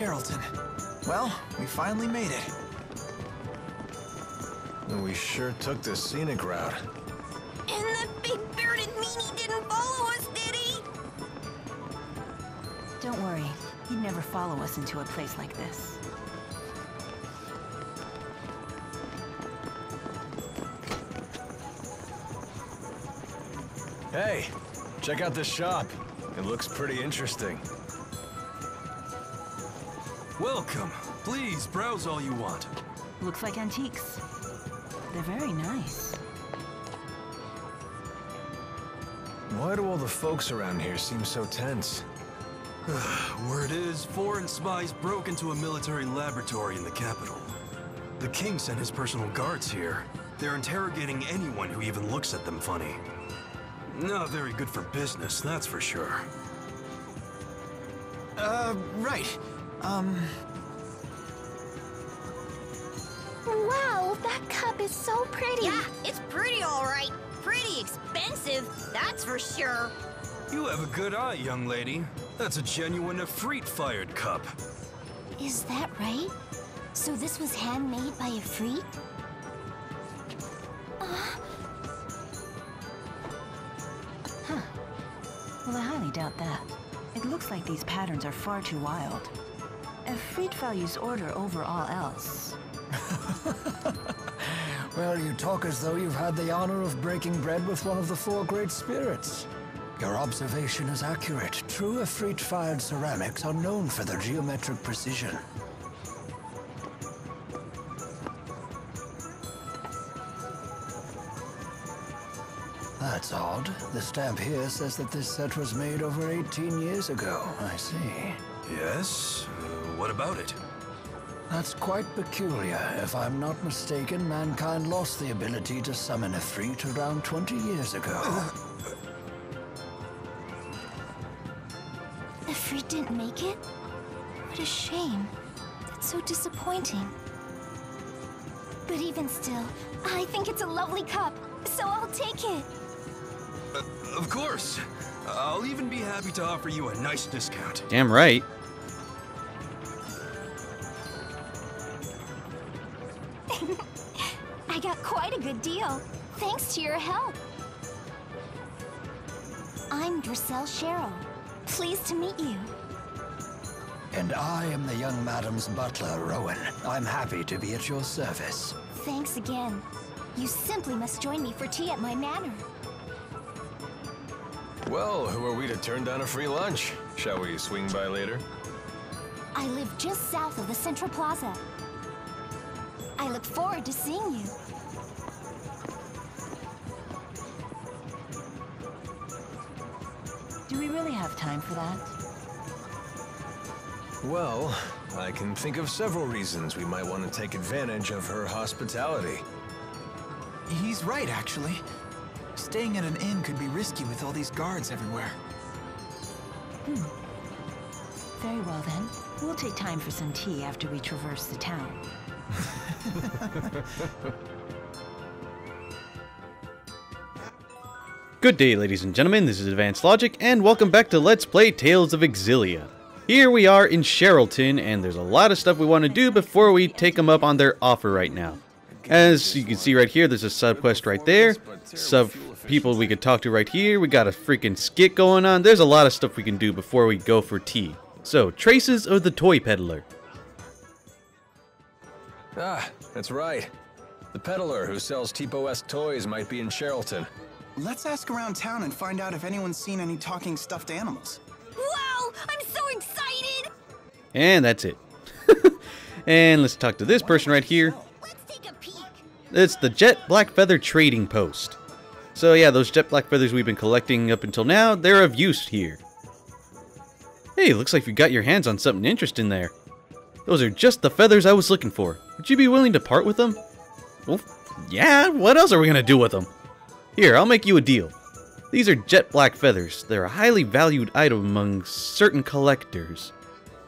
Sharilton. Well, we finally made it. We sure took the scenic route. And that big bearded meanie didn't follow us, did he? Don't worry, he'd never follow us into a place like this. Hey, check out this shop. It looks pretty interesting. Welcome. Please browse all you want. Looks like antiques. They're very nice. Why do all the folks around here seem so tense? Word is, foreign spies broke into a military laboratory in the capital. The king sent his personal guards here. They're interrogating anyone who even looks at them funny. Not very good for business, that's for sure. Right. Wow, that cup is so pretty. Yeah, it's pretty all right. Pretty expensive, that's for sure. You have a good eye, young lady. That's a genuine Efreet-fired cup. Is that right? So this was handmade by Efreet? Well, I highly doubt that. It looks like these patterns are far too wild. Efreet values order over all else. Well, you talk as though you've had the honor of breaking bread with one of the four great spirits. Your observation is accurate. True Efreet-fired ceramics are known for their geometric precision. That's odd. The stamp here says that this set was made over 18 years ago. I see. Yes? What about it? That's quite peculiar. If I'm not mistaken, mankind lost the ability to summon Efreet around 20 years ago. Efreet didn't make it? What a shame. That's so disappointing. But even still, I think it's a lovely cup, so I'll take it. Of course. I'll even be happy to offer you a nice discount. Damn right. I got quite a good deal, thanks to your help. I'm Drissel Cheryl. Pleased to meet you. And I am the young madam's butler, Rowan. I'm happy to be at your service. Thanks again. You simply must join me for tea at my manor. Well, who are we to turn down a free lunch? Shall we swing by later? I live just south of the Central Plaza. I look forward to seeing you. Do we really have time for that? Well, I can think of several reasons we might want to take advantage of her hospitality. He's right, actually. Staying at an inn could be risky with all these guards everywhere. Very well then. We'll take time for some tea after we traverse the town. Good day, ladies and gentlemen, this is Advanced Logic, and welcome back to Let's Play Tales of Xillia. Here we are in Sharilton, and there's a lot of stuff we want to do before we take them up on their offer right now. As you can see right here, there's a sub-quest right there, sub-people we could talk to right here, we got a freaking skit going on, there's a lot of stuff we can do before we go for tea. So, Traces of the Toy Peddler. Ah, that's right. The peddler who sells Tipo-esque toys might be in Sharilton. Let's ask around town and find out if anyone's seen any talking stuffed animals. Wow! I'm so excited! And that's it. And let's talk to this person right here. Let's take a peek. It's the Jet Black Feather Trading Post. So yeah, those jet black feathers we've been collecting up until now, they're of use here. Hey, looks like you got your hands on something interesting there. Those are just the feathers I was looking for. Would you be willing to part with them? Well, yeah, what else are we gonna do with them? Here, I'll make you a deal. These are jet black feathers. They're a highly valued item among certain collectors.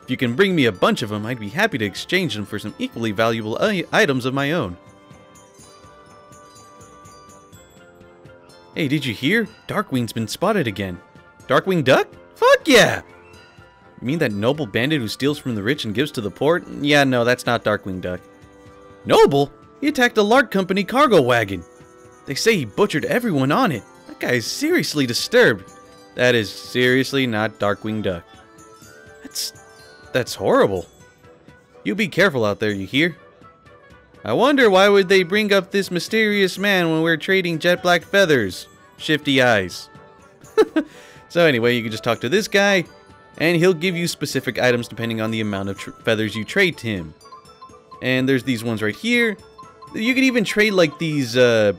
If you can bring me a bunch of them, I'd be happy to exchange them for some equally valuable items of my own. Hey, did you hear? Darkwing's been spotted again. Darkwing Duck? Fuck yeah! You mean that noble bandit who steals from the rich and gives to the poor? Yeah, no, that's not Darkwing Duck. Noble? He attacked a Lark Company cargo wagon. They say he butchered everyone on it. That guy is seriously disturbed. That is seriously not Darkwing Duck. That's horrible. You be careful out there, you hear? I wonder why would they bring up this mysterious man when we're trading jet black feathers? Shifty eyes. So anyway, you can just talk to this guy, and he'll give you specific items depending on the amount of feathers you trade to him. And there's these ones right here. You could even trade like these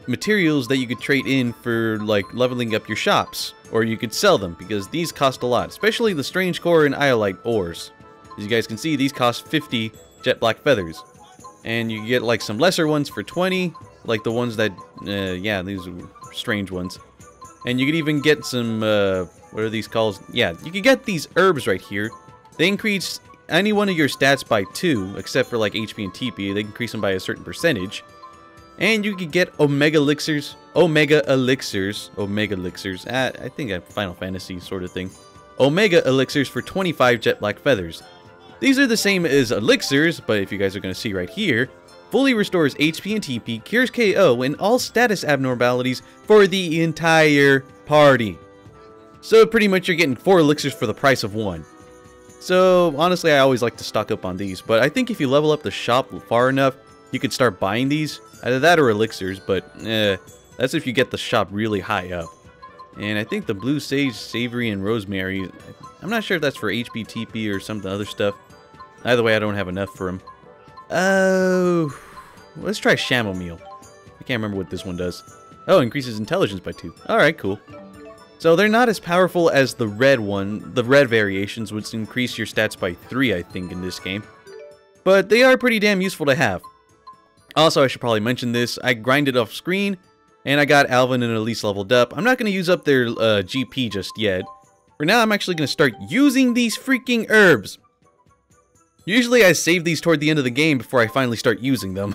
materials that you could trade in for like leveling up your shops. Or you could sell them, because these cost a lot. Especially the Strange Core and Iolite ores. As you guys can see, these cost 50 jet black feathers. And you get like some lesser ones for 20. Like the ones that, yeah, these are strange ones. And you could even get some, what are these called? Yeah, you could get these herbs right here. They increase any one of your stats by 2, except for like HP and TP. They increase them by a certain percentage. And you could get Omega Elixirs. I think a Final Fantasy sort of thing. Omega Elixirs for 25 jet black feathers. These are the same as Elixirs, but if you guys are going to see right here, fully restores HP and TP, cures KO, and all status abnormalities for the entire party. So pretty much you're getting 4 elixirs for the price of 1. So honestly, I always like to stock up on these, but I think if you level up the shop far enough, you could start buying these. Either that or elixirs, but that's if you get the shop really high up. And I think the Blue Sage, Savory, and Rosemary, I'm not sure if that's for HP, TP, or some other stuff. Either way, I don't have enough for them. Oh, let's try Chamomile. I can't remember what this one does. Oh, increases intelligence by 2. Alright, cool. So they're not as powerful as the red one. The red variations would increase your stats by 3, I think, in this game. But they are pretty damn useful to have. Also, I should probably mention this. I grinded off screen, and I got Alvin and Elise leveled up. I'm not going to use up their GP just yet. For now, I'm actually going to start using these freaking herbs. Usually I save these toward the end of the game before I finally start using them.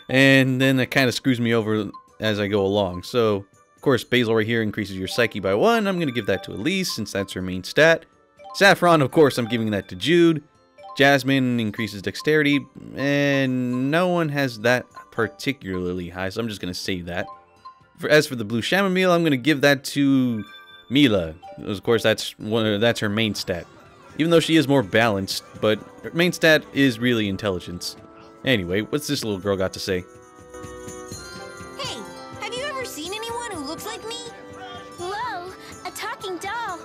And then it kind of screws me over as I go along. So, of course, Basil right here increases your Psyche by 1. I'm going to give that to Elise since that's her main stat. Saffron, of course, I'm giving that to Jude. Jasmine increases Dexterity. And no one has that particularly high, so I'm just going to save that. As for the Blue Chamomile, I'm going to give that to Mila. Of course, that's her main stat. Even though she is more balanced, but her main stat is really intelligence. Anyway, what's this little girl got to say? Hey, have you ever seen anyone who looks like me? Whoa, a talking doll.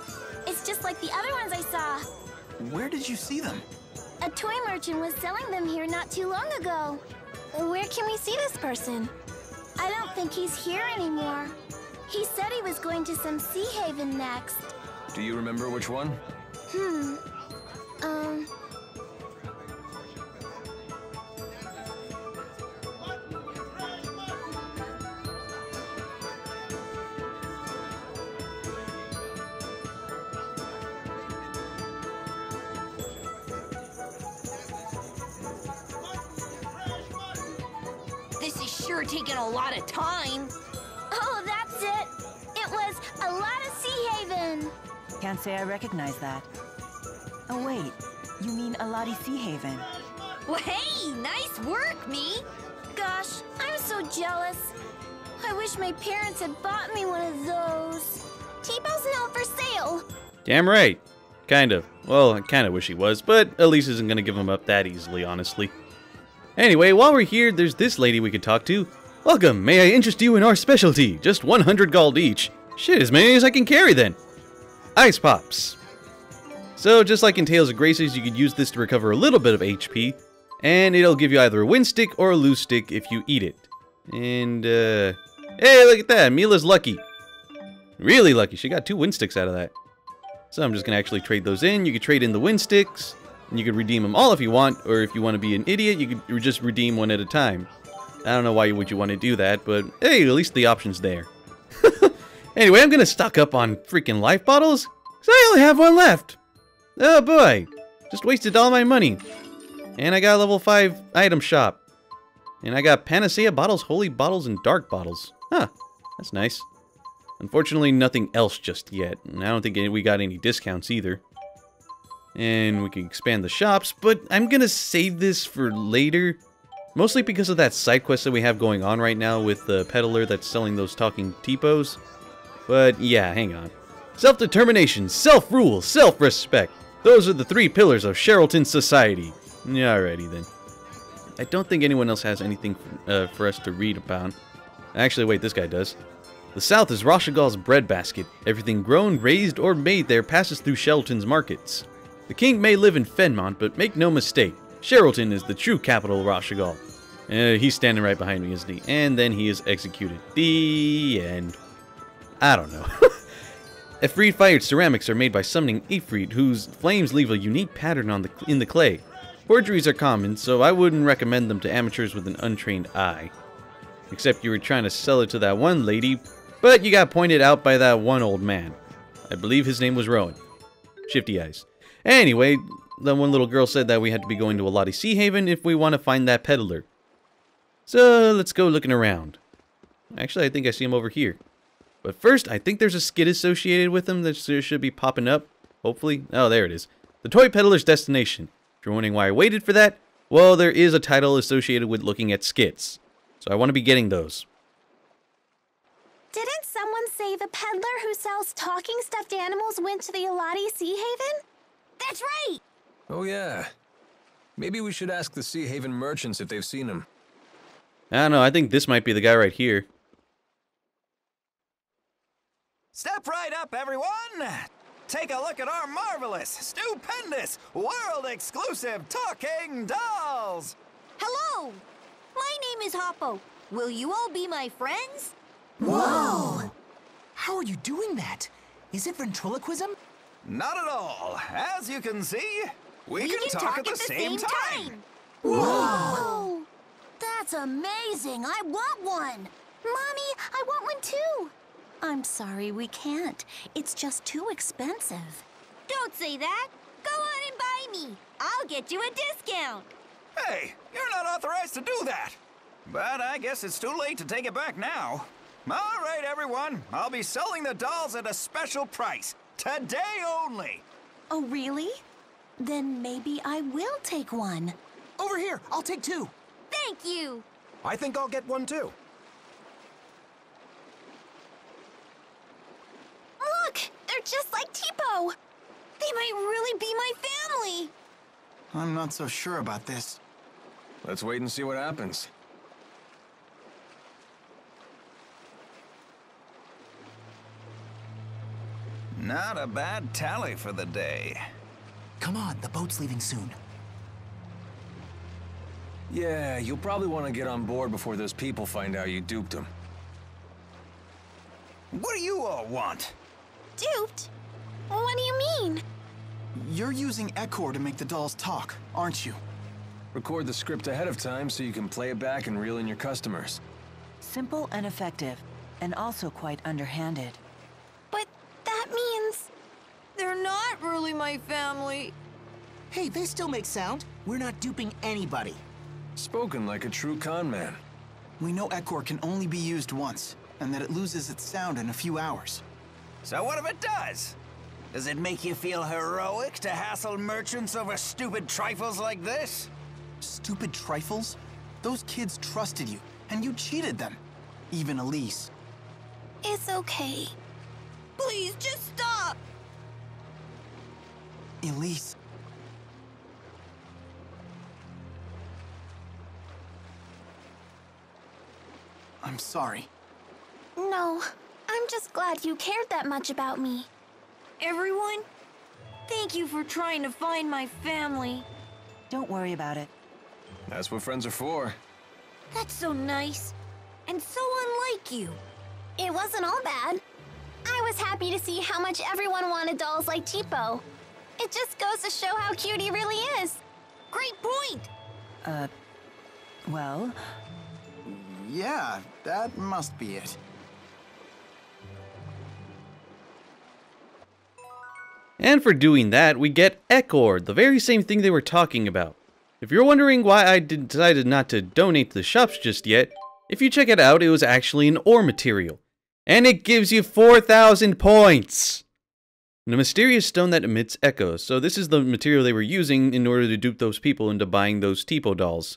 It's just like the other ones I saw. Where did you see them? A toy merchant was selling them here not too long ago. Where can we see this person? I don't think he's here anymore. He said he was going to some sea haven next. Do you remember which one? This is sure taking a lot of time. Oh, that's it. It was a lot of sea haven. Can't say I recognize that. Oh wait, you mean Alati Sea Haven. Well, hey, nice work, me. Gosh, I'm so jealous. I wish my parents had bought me one of those. T-Bell's now for sale. Damn right. Kind of. Well, I kind of wish he was, but Elise isn't going to give him up that easily, honestly. Anyway, while we're here, there's this lady we could talk to. Welcome, may I interest you in our specialty? Just 100 gold each. Shit, as many as I can carry then. Ice Pops. So, just like in Tales of Graces, you could use this to recover a little bit of HP, and it'll give you either a win stick or a lose stick if you eat it. And, hey, look at that, Mila's lucky. Really lucky, she got 2 win sticks out of that. So I'm just going to actually trade those in. You could trade in the win sticks, and you could redeem them all if you want, or if you want to be an idiot, you could just redeem one at a time. I don't know why would you want to do that, but hey, at least the option's there. Anyway, I'm going to stock up on freaking life bottles, because I only have 1 left. Oh boy, just wasted all my money. And I got a level 5 item shop. And I got Panacea bottles, Holy bottles, and Dark bottles. Huh, that's nice. Unfortunately, nothing else just yet. And I don't think we got any discounts either. And we can expand the shops, but I'm gonna save this for later. Mostly because of that side quest that we have going on right now with the peddler that's selling those talking T-pos. But yeah, hang on. Self-determination, self-rule, self-respect. Those are the 3 pillars of Sharilton society. Alrighty then. I don't think anyone else has anything for us to read about. Actually, wait, this guy does. The south is Rashagal's breadbasket. Everything grown, raised, or made there passes through Sharilton's markets. The king may live in Fenmont, but make no mistake, Sharilton is the true capital of Rashagal. He's standing right behind me, isn't he? And then he is executed. The end. I don't know. Ifrit-fired ceramics are made by summoning Ifrit, whose flames leave a unique pattern in the clay. Forgeries are common, so I wouldn't recommend them to amateurs with an untrained eye. Except you were trying to sell it to that one lady, but you got pointed out by that one old man. I believe his name was Rowan. Shifty eyes. Anyway, the one little girl said that we had to be going to a Lottie Sea Haven if we want to find that peddler. So, let's go looking around. Actually, I think I see him over here. But first, I think there's a skit associated with him that should be popping up. Hopefully. Oh, there it is. The Toy Peddler's Destination. If you're wondering why I waited for that, well, there is a title associated with looking at skits. So I want to be getting those. Didn't someone say the peddler who sells talking stuffed animals went to the Alati Sea Haven? That's right! Oh yeah. Maybe we should ask the Sea Haven merchants if they've seen him. I don't know, I think this might be the guy right here. Step right up, everyone! Take a look at our marvelous, stupendous, world-exclusive talking dolls! Hello! My name is Hoppo. Will you all be my friends? Whoa! How are you doing that? Is it ventriloquism? Not at all. As you can see, we can talk at the same time. Whoa! That's amazing! I want one! Mommy, I want one too! I'm sorry, we can't. It's just too expensive. Don't say that! Go on and buy me! I'll get you a discount! Hey, you're not authorized to do that! But I guess it's too late to take it back now. All right, everyone. I'll be selling the dolls at a special price. Today only. Oh, really? Then maybe I will take one. Over here, I'll take 2. Thank you! I think I'll get one too. Look! They're just like Tipo! They might really be my family! I'm not so sure about this. Let's wait and see what happens. Not a bad tally for the day. Come on, the boat's leaving soon. Yeah, you'll probably want to get on board before those people find out you duped them. What do you all want? Duped? What do you mean? You're using Echor to make the dolls talk, aren't you? Record the script ahead of time so you can play it back and reel in your customers. Simple and effective, and also quite underhanded. But that means... They're not really my family. Hey, they still make sound. We're not duping anybody. Spoken like a true con man. We know Echor can only be used once, and that it loses its sound in a few hours. So what if it does? Does it make you feel heroic to hassle merchants over stupid trifles like this? Stupid trifles? Those kids trusted you, and you cheated them. Even Elise. It's okay. Please, just stop! Elise. I'm sorry. No, I'm just glad you cared that much about me. Everyone, thank you for trying to find my family. Don't worry about it. That's what friends are for. That's so nice, and so unlike you. It wasn't all bad. I was happy to see how much everyone wanted dolls like Tipo. It just goes to show how cute he really is. Great point! Well... Yeah, that must be it. And for doing that, we get Echor, the very same thing they were talking about. If you're wondering why I decided not to donate to the shops just yet, if you check it out, it was actually an ore material. And it gives you 4,000 points! And a mysterious stone that emits echoes. So this is the material they were using in order to dupe those people into buying those Tipo dolls.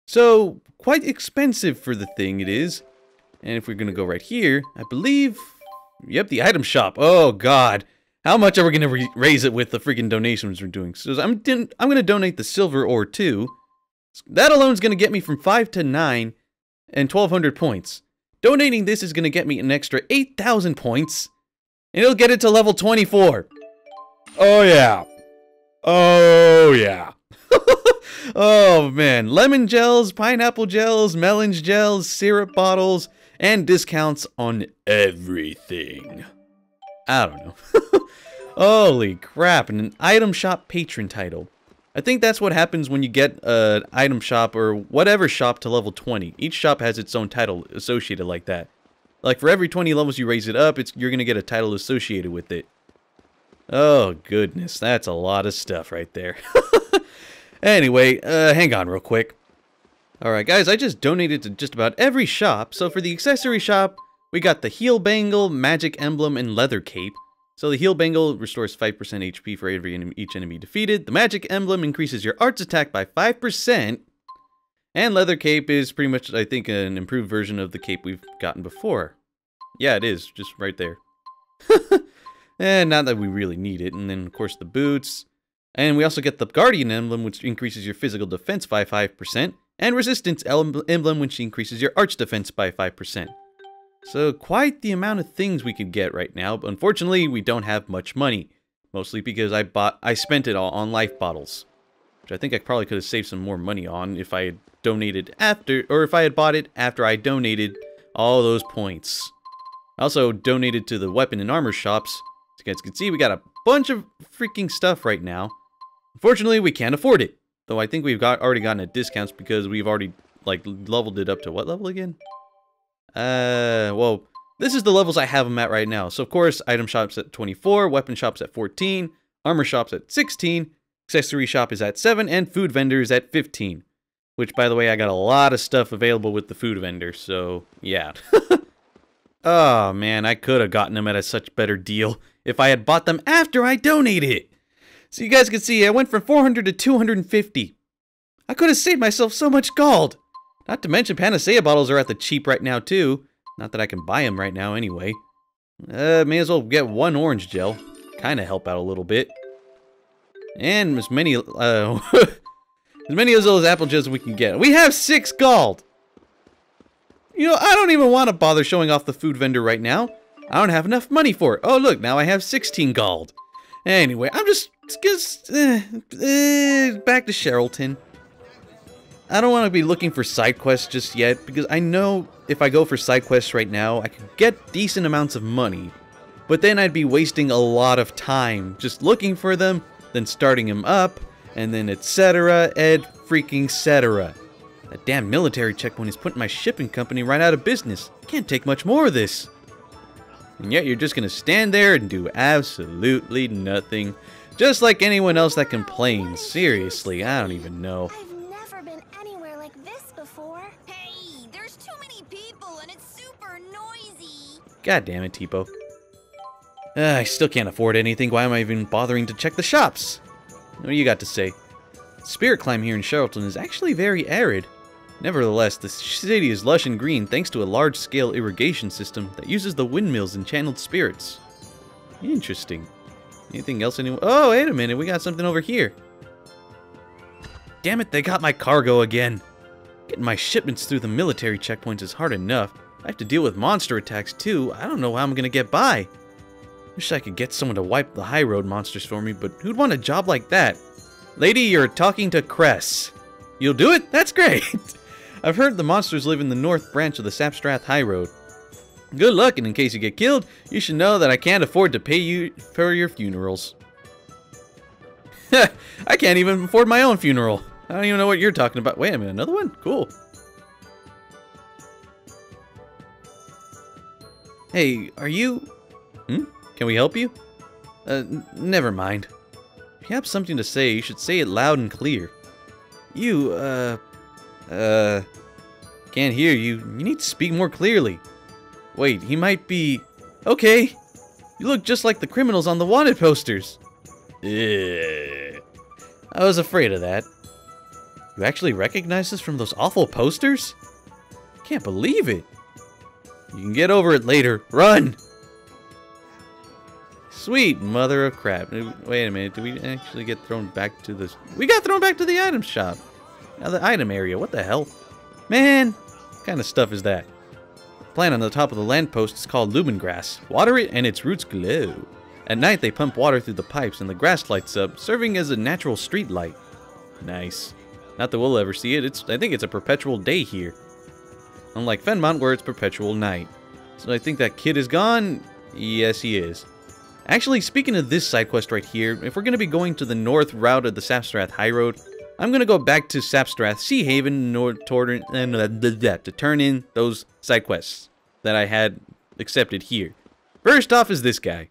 So, quite expensive for the thing it is. And if we're going to go right here, I believe... Yep, the item shop. Oh, God. How much are we going to raise it with the freaking donations we're doing? So I'm going to donate the silver ore too. That alone is going to get me from 5 to 9 and 1,200 points. Donating this is going to get me an extra 8,000 points. And it'll get it to level 24. Oh, yeah. Oh, yeah. Oh, man. Lemon gels, pineapple gels, melon gels, syrup bottles, and discounts on everything. I don't know. Holy crap. And an item shop patron title. I think that's what happens when you get an item shop or whatever shop to level 20. Each shop has its own title associated like that. Like for every 20 levels you raise it up, you're going to get a title associated with it. Oh goodness, that's a lot of stuff right there. Anyway, hang on real quick. Alright guys, I just donated to just about every shop. So for the accessory shop, we got the heal bangle, magic emblem, and leather cape. So the heal bangle restores 5% HP for each enemy defeated. The magic emblem increases your arts attack by 5%. And leather cape is pretty much, I think, an improved version of the cape we've gotten before. Yeah, it is. Just right there. And not that we really need it. And then, of course, the boots. And we also get the guardian emblem, which increases your physical defense by 5%. And resistance emblem, which increases your arch defense by 5%. So, quite the amount of things we could get right now. But unfortunately, we don't have much money. Mostly because I spent it all on life bottles. Which I think I probably could have saved some more money on if I had donated after, or if I had bought it after I donated all those points. I also donated to the weapon and armor shops. As you guys can see, we got a bunch of freaking stuff right now. Unfortunately, we can't afford it. Though I think we've already gotten a discounts because we've already, like, leveled it up to what level again? Well, this is the levels I have them at right now. So, of course, item shop's at 24, weapon shop's at 14, armor shop's at 16, accessory shop is at 7, and food vendors at 15. Which, by the way, I got a lot of stuff available with the food vendor, so, yeah. Oh, man, I could have gotten them at a such better deal if I had bought them after I donated it. So you guys can see, I went from 400 to 250. I could have saved myself so much gold. Not to mention, Panacea bottles are at the cheap right now, too. Not that I can buy them right now, anyway. May as well get one orange gel. Kind of help out a little bit. And as many, as many of those apple gels as we can get. We have 6 gold! You know, I don't even want to bother showing off the food vendor right now. I don't have enough money for it. Oh, look, now I have 16 gold. Anyway, I'm just back to Sharilton. I don't want to be looking for side quests just yet, because I know if I go for side quests right now, I could get decent amounts of money. But then I'd be wasting a lot of time just looking for them, then starting them up, and then etc. freaking cetera. That damn military checkpoint is putting my shipping company right out of business. Can't take much more of this. And yet you're just gonna stand there and do absolutely nothing. Just like anyone else that complains. Seriously, I don't even know. I've never been anywhere like this before. Hey, there's too many people and it's super noisy. God damn it, Tipo. I still can't afford anything. Why am I even bothering to check the shops? What do you got to say? Spirit climb here in Sharilton is actually very arid. Nevertheless, the city is lush and green thanks to a large-scale irrigation system that uses the windmills and channeled spirits. Interesting. Anything else anyone? Oh, wait a minute, we got something over here. Damn it, they got my cargo again. Getting my shipments through the military checkpoints is hard enough. I have to deal with monster attacks too. I don't know how I'm gonna get by. Wish I could get someone to wipe the high road monsters for me, but who'd want a job like that? Lady, you're talking to Cress. You'll do it? That's great! I've heard the monsters live in the north branch of the Sapstrath High Road. Good luck, and in case you get killed, you should know that I can't afford to pay you for your funerals. I can't even afford my own funeral. I don't even know what you're talking about. Wait a minute, another one? Cool. Hey, are you... Can we help you? Never mind. If you have something to say, you should say it loud and clear. You, can't hear you. You need to speak more clearly. Wait, he might be... Okay. You look just like the criminals on the wanted posters. I was afraid of that. You actually recognize us from those awful posters? Can't believe it. You can get over it later. Run! Sweet mother of crap. Wait a minute, did we actually get thrown back to this? We got thrown back to the item shop. Now the item area, what the hell? Man, what kind of stuff is that? The plant on the top of the lamppost is called lemongrass. Water it and its roots glow. At night they pump water through the pipes and the grass lights up, serving as a natural street light. Nice. Not that we'll ever see it, I think it's a perpetual day here. Unlike Fenmont where it's perpetual night. So I think that kid is gone? Yes, he is. Actually, speaking of this side quest right here, if we're going to be going to the north route of the Sapstrath High Road, I'm going to go back to Sapstrath Seahaven to turn in those side quests that I had accepted here. First off is this guy.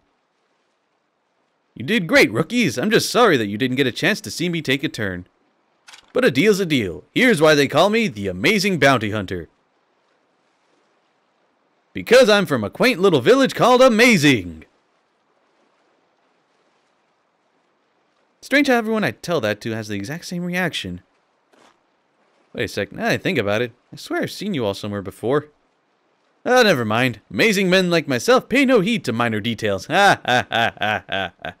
You did great, rookies. I'm just sorry that you didn't get a chance to see me take a turn. But a deal's a deal. Here's why they call me the Amazing Bounty Hunter. Because I'm from a quaint little village called Amazing. Strange how everyone I tell that to has the exact same reaction. Wait a sec, now that I think about it, I swear I've seen you all somewhere before. Oh, never mind. Amazing men like myself pay no heed to minor details. Ha ha ha ha ha ha.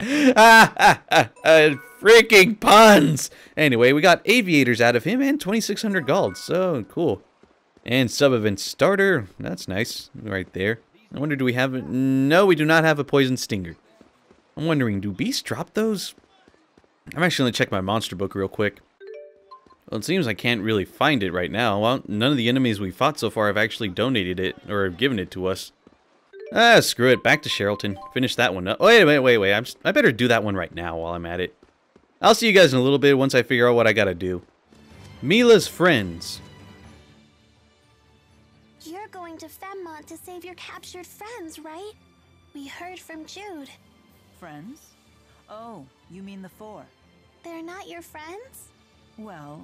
Ha ha ha ha. Freaking puns! Anyway, we got aviators out of him and 2,600 gold, so cool. And sub-event starter, that's nice, right there. I wonder, do we have... No, we do not have a poison stinger. I'm wondering, do beasts drop those? I'm actually going to check my monster book real quick. Well, it seems I can't really find it right now. Well, none of the enemies we fought so far have actually donated it, or have given it to us. Ah, screw it. Back to Sharilton. Finish that one up. Oh, wait. I better do that one right now while I'm at it. I'll see you guys in a little bit once I figure out what I gotta do. Mila's friends. You're going to Fenmont to save your captured friends, right? We heard from Jude. Friends? Oh, you mean the four? They're not your friends? Well,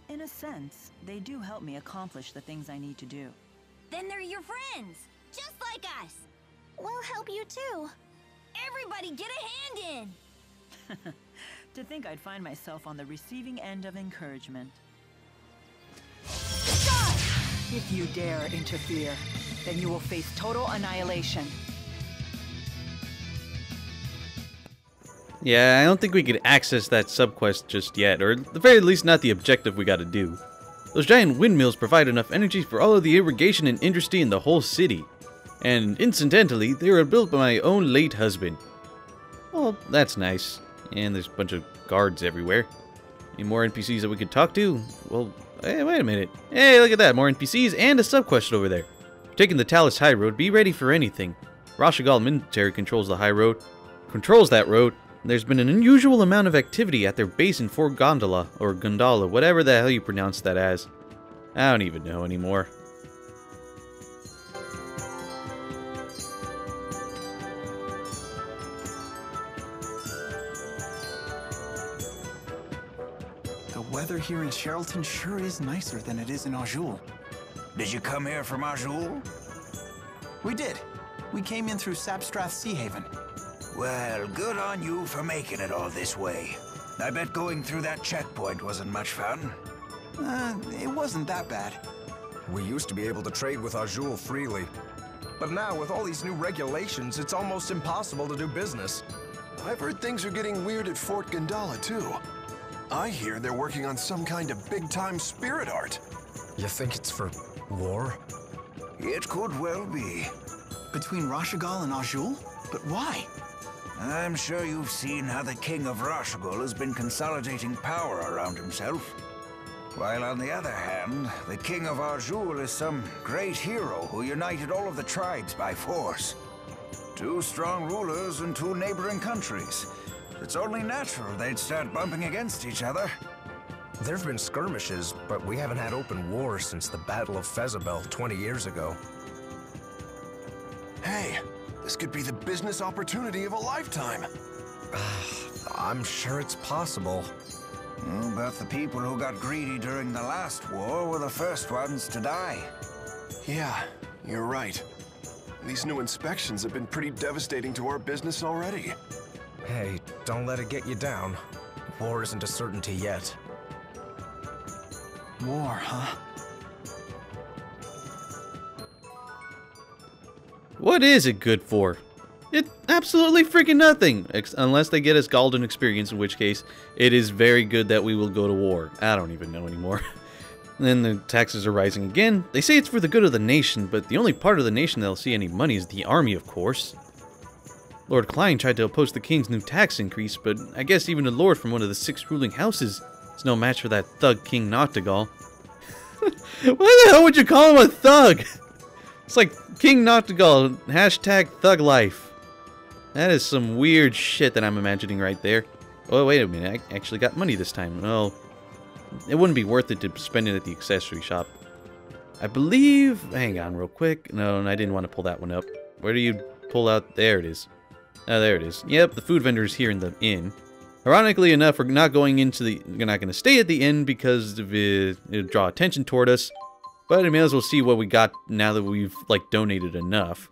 in a sense, they do help me accomplish the things I need to do. Then they're your friends, just like us. We'll help you too. Everybody get a hand in. To think I'd find myself on the receiving end of encouragement. If you dare interfere, then you will face total annihilation. Yeah, I don't think we could access that subquest just yet, or at the very least not the objective we gotta do. Those giant windmills provide enough energy for all of the irrigation and industry in the whole city. And incidentally, they were built by my own late husband. Well, that's nice. And there's a bunch of guards everywhere. Any more NPCs that we could talk to? Well, hey, wait a minute. Hey, look at that, more NPCs and a subquest over there. Taking the Dhaos High Road, be ready for anything. Rashagal Military controls the high road. Controls that road. There's been an unusual amount of activity at their base in Fort Gondola, or Gondola, whatever the hell you pronounce that as. I don't even know anymore. The weather here in Sharilton sure is nicer than it is in Azul. Did you come here from Azul? We did. We came in through Sapstrath Seahaven. Well, good on you for making it all this way. I bet going through that checkpoint wasn't much fun. It wasn't that bad. We used to be able to trade with Azul freely. But now, with all these new regulations, it's almost impossible to do business. I've heard things are getting weird at Fort Gondola, too. I hear they're working on some kind of big-time spirit art. You think it's for war? It could well be. Between Rashagal and Azul? But why? I'm sure you've seen how the King of Rashagal has been consolidating power around himself. While on the other hand, the King of Azul is some great hero who united all of the tribes by force. 2 strong rulers in 2 neighboring countries. It's only natural they'd start bumping against each other. There have been skirmishes, but we haven't had open war since the Battle of Fezabel 20 years ago. Hey, this could be the business opportunity of a lifetime. I'm sure it's possible. Well, but the people who got greedy during the last war were the first ones to die. Yeah, you're right. These new inspections have been pretty devastating to our business already. Hey, don't let it get you down. War isn't a certainty yet. War, huh? What is it good for? It's absolutely freaking nothing, unless they get us golden experience, in which case it is very good that we will go to war. I don't even know anymore. And then the taxes are rising again. They say it's for the good of the nation, but the only part of the nation that'll see any money is the army, of course. Lord Klein tried to oppose the king's new tax increase, but I guess even a lord from one of the 6 ruling houses is no match for that thug King Noctigal. Why the hell would you call him a thug? It's like King Noctigal, hashtag thug life. That is some weird shit that I'm imagining right there. Oh, wait a minute, I actually got money this time. Oh, it wouldn't be worth it to spend it at the accessory shop. I believe... Hang on real quick. No, I didn't want to pull that one up. Where do you pull out? There it is. Oh, there it is. Yep, the food vendor is here in the inn. Ironically enough, we're not going into the... We're not going to stay at the inn because it'll draw attention toward us. But I may as well see what we got now that we've, like, donated enough.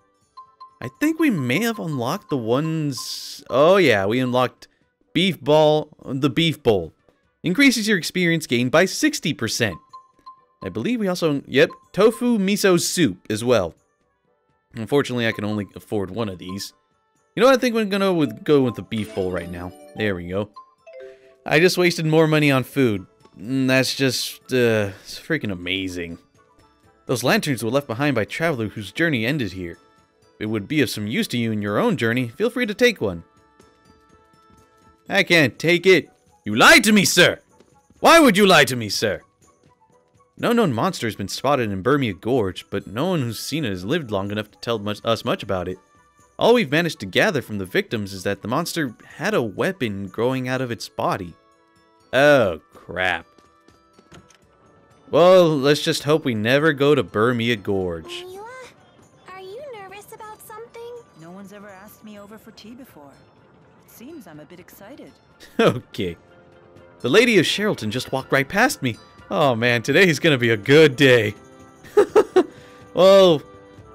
I think we may have unlocked the ones... Oh, yeah, we unlocked the beef bowl. Increases your experience gain by 60%. I believe we also... Yep, tofu miso soup as well. Unfortunately, I can only afford one of these. You know what? I think we're going to go with the beef bowl right now. There we go. I just wasted more money on food. That's just... it's freaking amazing. Those lanterns were left behind by a traveler whose journey ended here. If it would be of some use to you in your own journey, feel free to take one. I can't take it. You lied to me, sir! Why would you lie to me, sir? No known monster has been spotted in Burmia Gorge, but no one who's seen it has lived long enough to tell us much about it. All we've managed to gather from the victims is that the monster had a weapon growing out of its body. Oh, crap. Well, let's just hope we never go to Burmia Gorge. Mila, are you nervous about something? No one's ever asked me over for tea before. It seems I'm a bit excited. Okay. The lady of Sharilton just walked right past me. Oh man, today's gonna be a good day. Well,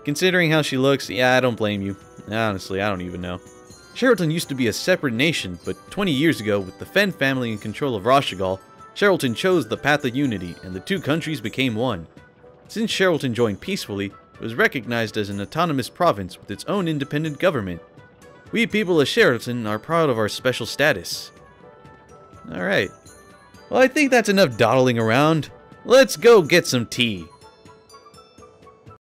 considering how she looks, yeah, I don't blame you. Honestly, I don't even know. Sharilton used to be a separate nation, but 20 years ago, with the Fen family in control of Rashigal, Sharilton chose the path of unity, and the two countries became one. Since Sharilton joined peacefully, it was recognized as an autonomous province with its own independent government. We people of Sharilton are proud of our special status. Alright. Well, I think that's enough dawdling around. Let's go get some tea.